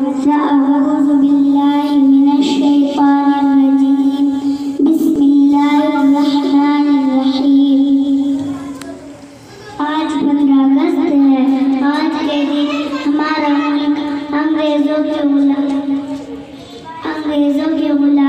أعوذ بالله من الشيطان الرجيم بسم الله الرحمن الرحیم۔ آج 15 اگست ہے۔ آج کے دن ہمارا ملک انگریزوں کے غلام